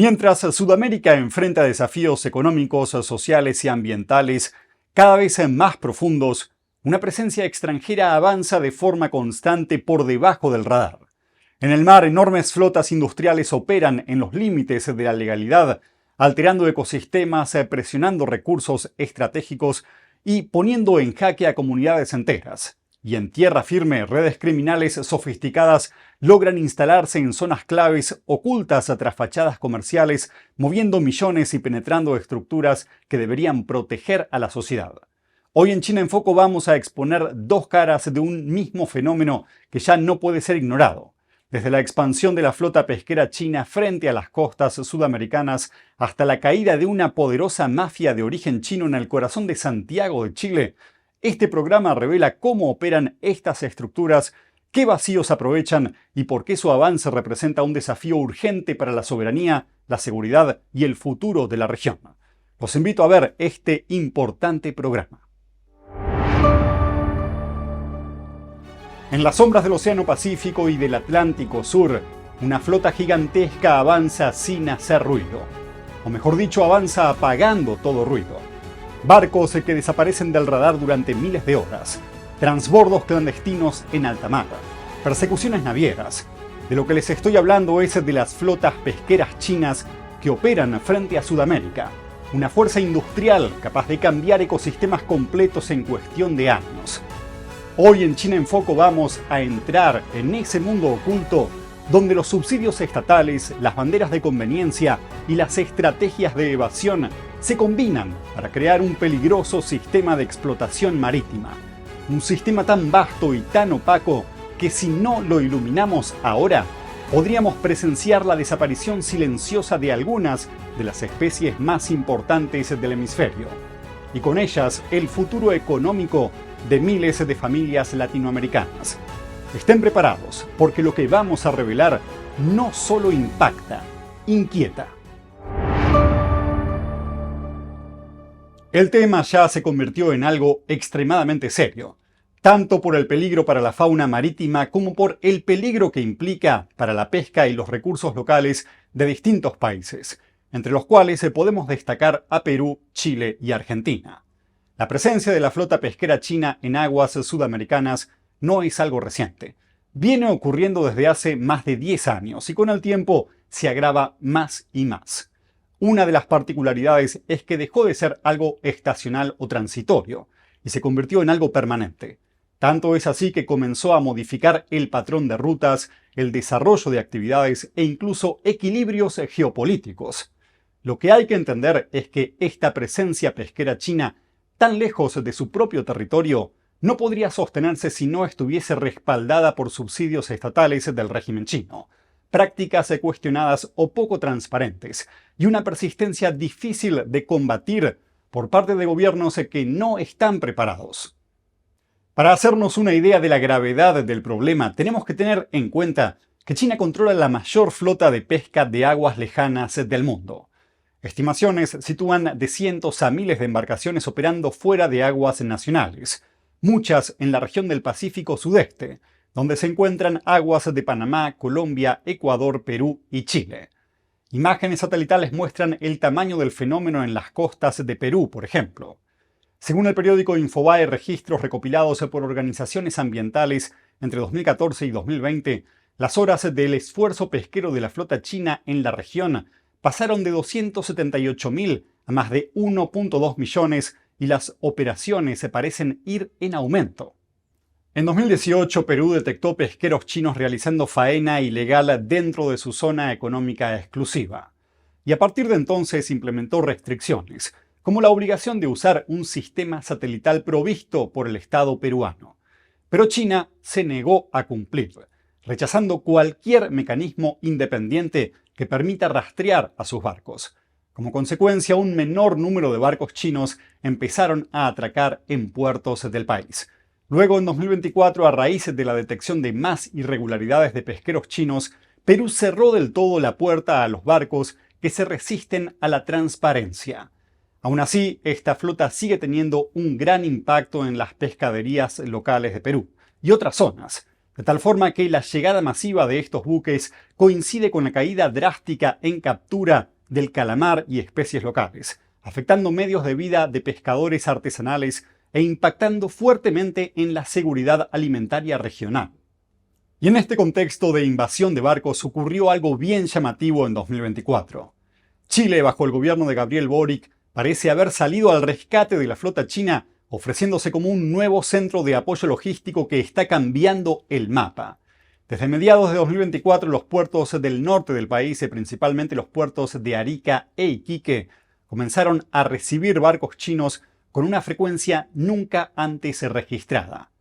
Mientras Sudamérica enfrenta desafíos económicos, sociales y ambientales cada vez más profundos, una presencia extranjera avanza de forma constante por debajo del radar. En el mar, enormes flotas industriales operan en los límites de la legalidad, alterando ecosistemas, presionando recursos estratégicos y poniendo en jaque a comunidades enteras. Y en tierra firme, redes criminales sofisticadas logran instalarse en zonas claves ocultas tras fachadas comerciales, moviendo millones y penetrando estructuras que deberían proteger a la sociedad. Hoy en China en Foco vamos a exponer dos caras de un mismo fenómeno que ya no puede ser ignorado. Desde la expansión de la flota pesquera china frente a las costas sudamericanas hasta la caída de una poderosa mafia de origen chino en el corazón de Santiago de Chile, este programa revela cómo operan estas estructuras, qué vacíos aprovechan y por qué su avance representa un desafío urgente para la soberanía, la seguridad y el futuro de la región. Los invito a ver este importante programa. En las sombras del Océano Pacífico y del Atlántico Sur, una flota gigantesca avanza sin hacer ruido. O mejor dicho, avanza apagando todo ruido. Barcos que desaparecen del radar durante miles de horas. Transbordos clandestinos en alta mar. Persecuciones navieras. De lo que les estoy hablando es de las flotas pesqueras chinas que operan frente a Sudamérica. Una fuerza industrial capaz de cambiar ecosistemas completos en cuestión de años. Hoy en China en Foco vamos a entrar en ese mundo oculto donde los subsidios estatales, las banderas de conveniencia y las estrategias de evasión se combinan para crear un peligroso sistema de explotación marítima. Un sistema tan vasto y tan opaco que si no lo iluminamos ahora, podríamos presenciar la desaparición silenciosa de algunas de las especies más importantes del hemisferio. Y con ellas, el futuro económico de miles de familias latinoamericanas. Estén preparados, porque lo que vamos a revelar no solo impacta, inquieta. El tema ya se convirtió en algo extremadamente serio, tanto por el peligro para la fauna marítima como por el peligro que implica para la pesca y los recursos locales de distintos países, entre los cuales podemos destacar a Perú, Chile y Argentina. La presencia de la flota pesquera china en aguas sudamericanas no es algo reciente. Viene ocurriendo desde hace más de 10 años y con el tiempo se agrava más y más. Una de las particularidades es que dejó de ser algo estacional o transitorio y se convirtió en algo permanente. Tanto es así que comenzó a modificar el patrón de rutas, el desarrollo de actividades e incluso equilibrios geopolíticos. Lo que hay que entender es que esta presencia pesquera china tan lejos de su propio territorio, no podría sostenerse si no estuviese respaldada por subsidios estatales del régimen chino, prácticas cuestionadas o poco transparentes, y una persistencia difícil de combatir por parte de gobiernos que no están preparados. Para hacernos una idea de la gravedad del problema, tenemos que tener en cuenta que China controla la mayor flota de pesca de aguas lejanas del mundo. Estimaciones sitúan de cientos a miles de embarcaciones operando fuera de aguas nacionales, muchas en la región del Pacífico Sudeste, donde se encuentran aguas de Panamá, Colombia, Ecuador, Perú y Chile. Imágenes satelitales muestran el tamaño del fenómeno en las costas de Perú, por ejemplo. Según el periódico Infobae, registros recopilados por organizaciones ambientales entre 2014 y 2020, las horas del esfuerzo pesquero de la flota china en la región pasaron de 278.000 a más de 1.2 millones y las operaciones se parecen ir en aumento. En 2018, Perú detectó pesqueros chinos realizando faena ilegal dentro de su zona económica exclusiva. Y a partir de entonces implementó restricciones, como la obligación de usar un sistema satelital provisto por el Estado peruano. Pero China se negó a cumplir, rechazando cualquier mecanismo independiente que permita rastrear a sus barcos. Como consecuencia, un menor número de barcos chinos empezaron a atracar en puertos del país. Luego, en 2024, a raíz de la detección de más irregularidades de pesqueros chinos, Perú cerró del todo la puerta a los barcos que se resisten a la transparencia. Aún así, esta flota sigue teniendo un gran impacto en las pescaderías locales de Perú y otras zonas, de tal forma que la llegada masiva de estos buques coincide con la caída drástica en captura del calamar y especies locales, afectando medios de vida de pescadores artesanales e impactando fuertemente en la seguridad alimentaria regional. Y en este contexto de invasión de barcos ocurrió algo bien llamativo en 2024. Chile, bajo el gobierno de Gabriel Boric, parece haber salido al rescate de la flota china, ofreciéndose como un nuevo centro de apoyo logístico que está cambiando el mapa. Desde mediados de 2024, los puertos del norte del país, principalmente los puertos de Arica e Iquique, comenzaron a recibir barcos chinos con una frecuencia nunca antes registrada.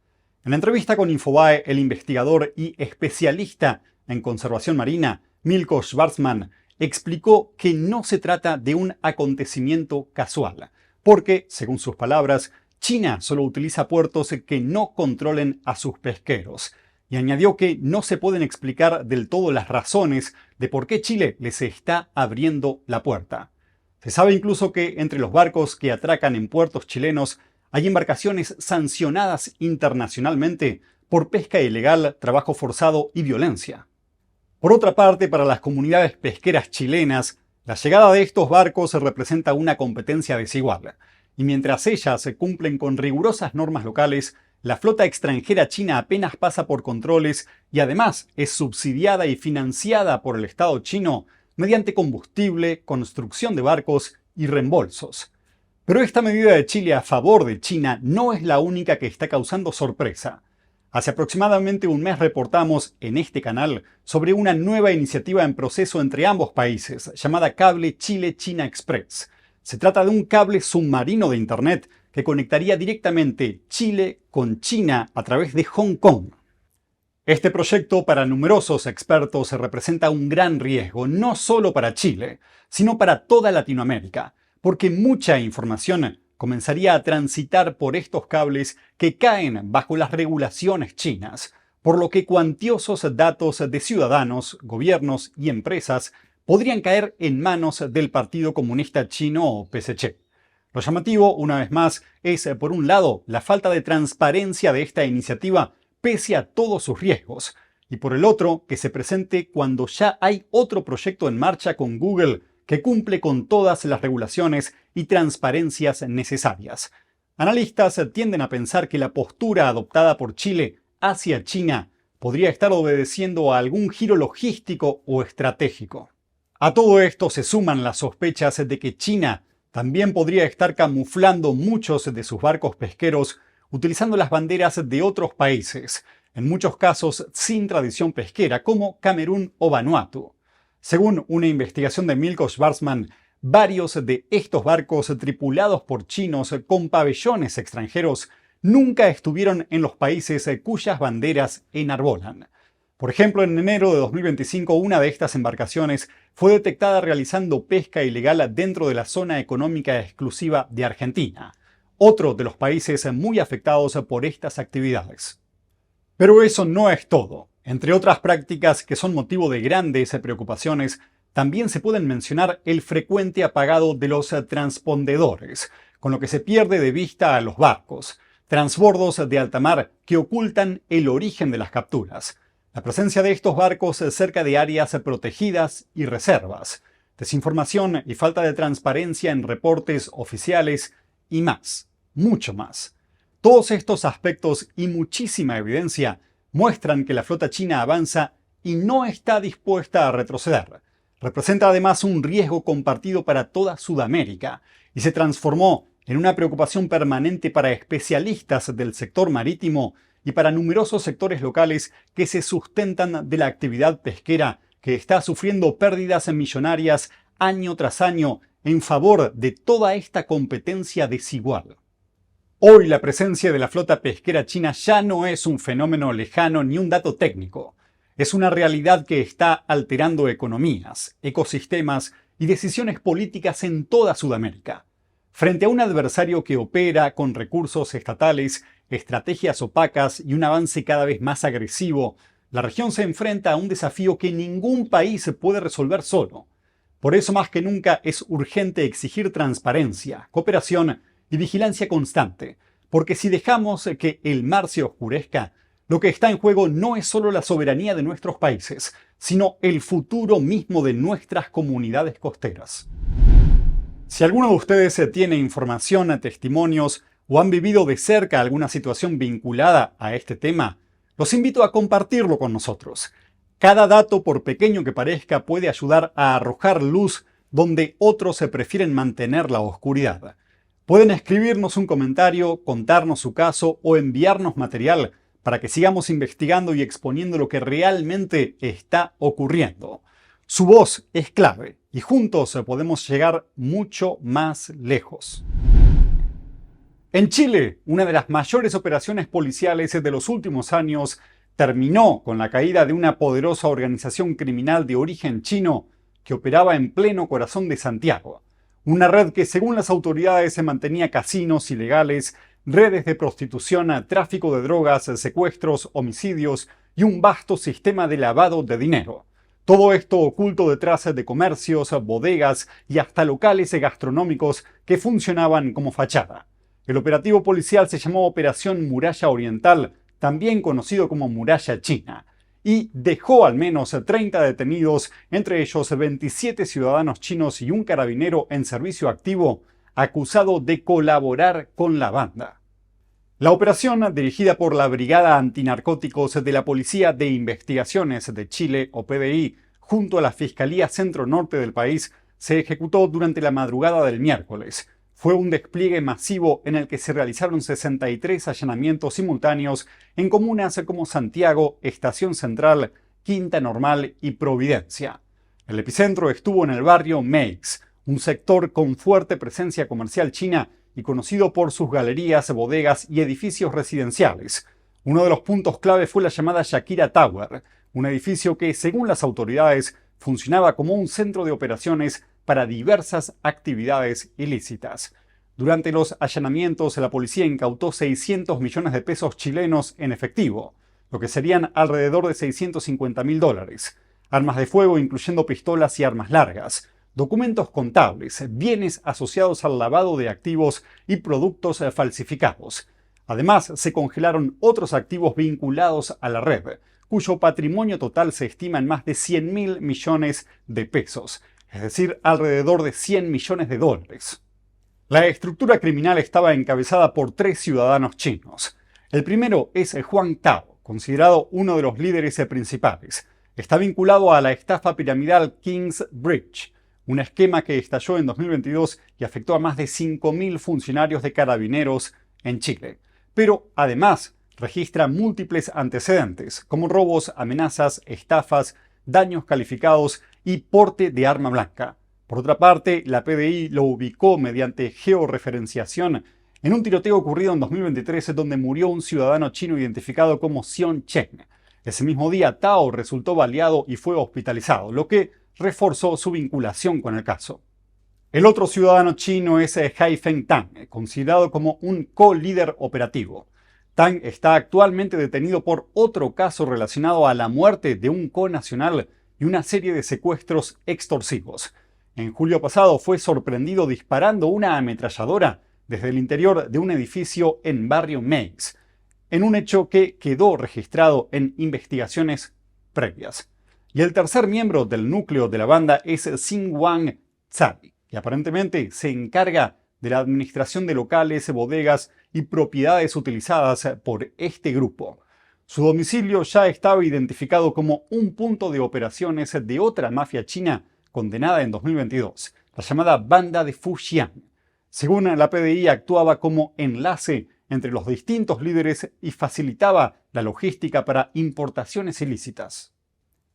En la entrevista con Infobae, el investigador y especialista en conservación marina, Milko Schwarzman, explicó que no se trata de un acontecimiento casual, porque, según sus palabras, China solo utiliza puertos que no controlen a sus pesqueros, y añadió que no se pueden explicar del todo las razones de por qué Chile les está abriendo la puerta. Se sabe incluso que entre los barcos que atracan en puertos chilenos hay embarcaciones sancionadas internacionalmente por pesca ilegal, trabajo forzado y violencia. Por otra parte, para las comunidades pesqueras chilenas, la llegada de estos barcos representa una competencia desigual, y mientras ellas cumplen con rigurosas normas locales, la flota extranjera china apenas pasa por controles y además es subsidiada y financiada por el Estado chino mediante combustible, construcción de barcos y reembolsos. Pero esta medida de Chile a favor de China no es la única que está causando sorpresa. Hace aproximadamente un mes reportamos en este canal sobre una nueva iniciativa en proceso entre ambos países, llamada Cable Chile-China Express. Se trata de un cable submarino de Internet que conectaría directamente Chile con China a través de Hong Kong. Este proyecto para numerosos expertos representa un gran riesgo, no solo para Chile, sino para toda Latinoamérica, porque mucha información comenzaría a transitar por estos cables que caen bajo las regulaciones chinas, por lo que cuantiosos datos de ciudadanos, gobiernos y empresas podrían caer en manos del Partido Comunista Chino o PSC. Lo llamativo, una vez más, es, por un lado, la falta de transparencia de esta iniciativa pese a todos sus riesgos, y por el otro, que se presente cuando ya hay otro proyecto en marcha con Google que cumple con todas las regulaciones y transparencias necesarias. Analistas tienden a pensar que la postura adoptada por Chile hacia China podría estar obedeciendo a algún giro logístico o estratégico. A todo esto se suman las sospechas de que China también podría estar camuflando muchos de sus barcos pesqueros utilizando las banderas de otros países, en muchos casos sin tradición pesquera, como Camerún o Vanuatu. Según una investigación de Milko Schwarzman, varios de estos barcos tripulados por chinos con pabellones extranjeros nunca estuvieron en los países cuyas banderas enarbolan. Por ejemplo, en enero de 2025, una de estas embarcaciones fue detectada realizando pesca ilegal dentro de la zona económica exclusiva de Argentina, otro de los países muy afectados por estas actividades. Pero eso no es todo. Entre otras prácticas que son motivo de grandes preocupaciones, también se pueden mencionar el frecuente apagado de los transpondedores, con lo que se pierde de vista a los barcos, transbordos de alta mar que ocultan el origen de las capturas, la presencia de estos barcos cerca de áreas protegidas y reservas, desinformación y falta de transparencia en reportes oficiales y más, mucho más. Todos estos aspectos y muchísima evidencia muestran que la flota china avanza y no está dispuesta a retroceder. Representa además un riesgo compartido para toda Sudamérica y se transformó en una preocupación permanente para especialistas del sector marítimo y para numerosos sectores locales que se sustentan de la actividad pesquera que está sufriendo pérdidas millonarias año tras año en favor de toda esta competencia desigual. Hoy la presencia de la flota pesquera china ya no es un fenómeno lejano ni un dato técnico. Es una realidad que está alterando economías, ecosistemas y decisiones políticas en toda Sudamérica. Frente a un adversario que opera con recursos estatales, estrategias opacas y un avance cada vez más agresivo, la región se enfrenta a un desafío que ningún país puede resolver solo. Por eso más que nunca es urgente exigir transparencia, cooperación y vigilancia constante, porque si dejamos que el mar se oscurezca, Lo que está en juego no es solo la soberanía de nuestros países, sino el futuro mismo de nuestras comunidades costeras. Si alguno de ustedes tiene información, testimonios o han vivido de cerca alguna situación vinculada a este tema, los invito a compartirlo con nosotros. Cada dato, por pequeño que parezca, puede ayudar a arrojar luz donde otros se prefieren mantener la oscuridad. Pueden escribirnos un comentario, contarnos su caso o enviarnos material para que sigamos investigando y exponiendo lo que realmente está ocurriendo. Su voz es clave y juntos podemos llegar mucho más lejos. En Chile, una de las mayores operaciones policiales de los últimos años terminó con la caída de una poderosa organización criminal de origen chino que operaba en pleno corazón de Santiago. Una red que, según las autoridades, se mantenía casinos ilegales, redes de prostitución, tráfico de drogas, secuestros, homicidios y un vasto sistema de lavado de dinero. Todo esto oculto detrás de comercios, bodegas y hasta locales gastronómicos que funcionaban como fachada. El operativo policial se llamó Operación Muralla Oriental, también conocido como Muralla China, y dejó al menos 30 detenidos, entre ellos 27 ciudadanos chinos y un carabinero en servicio activo, acusado de colaborar con la banda. La operación, dirigida por la Brigada Antinarcóticos de la Policía de Investigaciones de Chile, o PDI, junto a la Fiscalía Centro-Norte del país, se ejecutó durante la madrugada del miércoles. Fue un despliegue masivo en el que se realizaron 63 allanamientos simultáneos en comunas como Santiago, Estación Central, Quinta Normal y Providencia. El epicentro estuvo en el barrio Meix, un sector con fuerte presencia comercial china y conocido por sus galerías, bodegas y edificios residenciales. Uno de los puntos clave fue la llamada Shakira Tower, un edificio que, según las autoridades, funcionaba como un centro de operaciones para diversas actividades ilícitas. Durante los allanamientos, la policía incautó 600 millones de pesos chilenos en efectivo, lo que serían alrededor de $650.000, armas de fuego incluyendo pistolas y armas largas, documentos contables, bienes asociados al lavado de activos y productos falsificados. Además, se congelaron otros activos vinculados a la red, cuyo patrimonio total se estima en más de 100.000 millones de pesos, es decir, alrededor de 100 millones de dólares. La estructura criminal estaba encabezada por 3 ciudadanos chinos. El primero es Juan Cao, considerado uno de los líderes principales. Está vinculado a la estafa piramidal Kings Bridge, un esquema que estalló en 2022 y afectó a más de 5.000 funcionarios de carabineros en Chile. Pero además registra múltiples antecedentes, como robos, amenazas, estafas, daños calificados y porte de arma blanca. Por otra parte, la PDI lo ubicó mediante georreferenciación en un tiroteo ocurrido en 2023 donde murió un ciudadano chino identificado como Xion Chen. Ese mismo día, Tao resultó baleado y fue hospitalizado, lo que reforzó su vinculación con el caso. El otro ciudadano chino es Haifeng Tang, considerado como un co-líder operativo. Tang está actualmente detenido por otro caso relacionado a la muerte de un connacional y una serie de secuestros extorsivos. En julio pasado fue sorprendido disparando una ametralladora desde el interior de un edificio en barrio Meix, en un hecho que quedó registrado en investigaciones previas. Y el tercer miembro del núcleo de la banda es Xinguang Tsai, que aparentemente se encarga de la administración de locales, bodegas y propiedades utilizadas por este grupo. Su domicilio ya estaba identificado como un punto de operaciones de otra mafia china condenada en 2022, la llamada Banda de Fujian. Según la PDI, actuaba como enlace entre los distintos líderes y facilitaba la logística para importaciones ilícitas.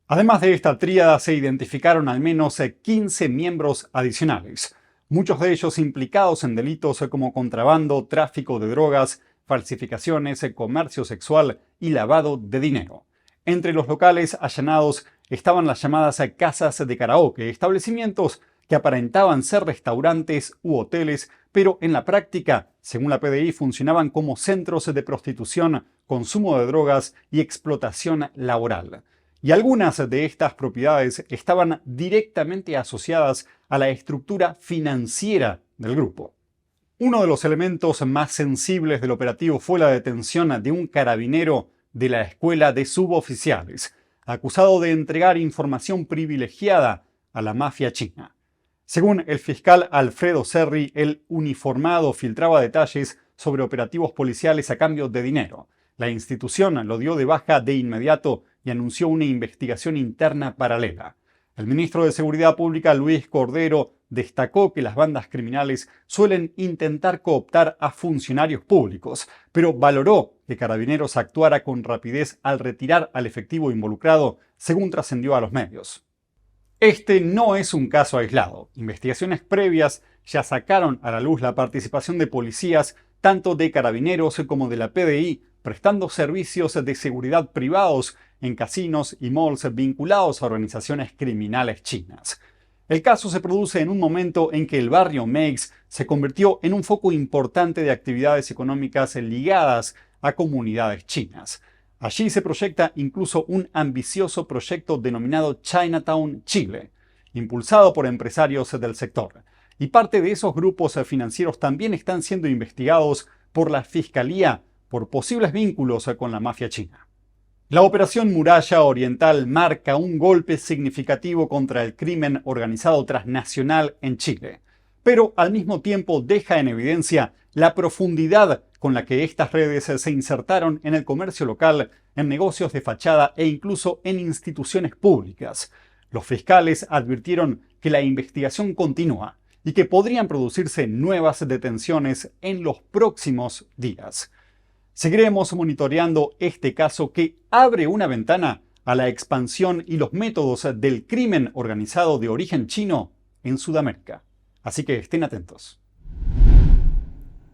Además de esta tríada, se identificaron al menos 15 miembros adicionales, muchos de ellos implicados en delitos como contrabando, tráfico de drogas, falsificaciones, comercio sexual y lavado de dinero. Entre los locales allanados estaban las llamadas casas de karaoke, establecimientos que aparentaban ser restaurantes u hoteles, pero en la práctica, según la PDI, funcionaban como centros de prostitución, consumo de drogas y explotación laboral. Y algunas de estas propiedades estaban directamente asociadas a la estructura financiera del grupo. Uno de los elementos más sensibles del operativo fue la detención de un carabinero de la Escuela de Suboficiales, acusado de entregar información privilegiada a la mafia china. Según el fiscal Alfredo Serri, el uniformado filtraba detalles sobre operativos policiales a cambio de dinero. La institución lo dio de baja de inmediato y anunció una investigación interna paralela. El ministro de Seguridad Pública, Luis Cordero, destacó que las bandas criminales suelen intentar cooptar a funcionarios públicos, pero valoró que Carabineros actuara con rapidez al retirar al efectivo involucrado, según trascendió a los medios. Este no es un caso aislado. Investigaciones previas ya sacaron a la luz la participación de policías, tanto de Carabineros como de la PDI, prestando servicios de seguridad privados en casinos y malls vinculados a organizaciones criminales chinas. El caso se produce en un momento en que el barrio Meigs se convirtió en un foco importante de actividades económicas ligadas a comunidades chinas. Allí se proyecta incluso un ambicioso proyecto denominado Chinatown Chile, impulsado por empresarios del sector. Y parte de esos grupos financieros también están siendo investigados por la Fiscalía por posibles vínculos con la mafia china. La Operación Muralla Oriental marca un golpe significativo contra el crimen organizado transnacional en Chile, pero al mismo tiempo deja en evidencia la profundidad con la que estas redes se insertaron en el comercio local, en negocios de fachada e incluso en instituciones públicas. Los fiscales advirtieron que la investigación continúa y que podrían producirse nuevas detenciones en los próximos días. Seguiremos monitoreando este caso que abre una ventana a la expansión y los métodos del crimen organizado de origen chino en Sudamérica. Así que estén atentos.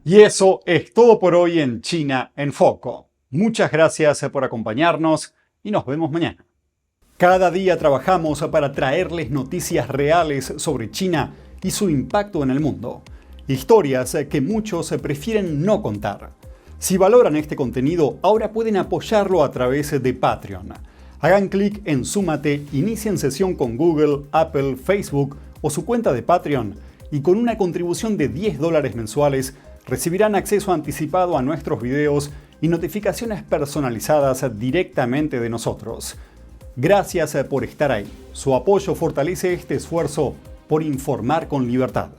Y eso es todo por hoy en China en Foco. Muchas gracias por acompañarnos y nos vemos mañana. Cada día trabajamos para traerles noticias reales sobre China y su impacto en el mundo. Historias que muchos prefieren no contar. Si valoran este contenido, ahora pueden apoyarlo a través de Patreon. Hagan clic en Súmate, inicien sesión con Google, Apple, Facebook o su cuenta de Patreon y con una contribución de $10 mensuales recibirán acceso anticipado a nuestros videos y notificaciones personalizadas directamente de nosotros. Gracias por estar ahí. Su apoyo fortalece este esfuerzo por informar con libertad.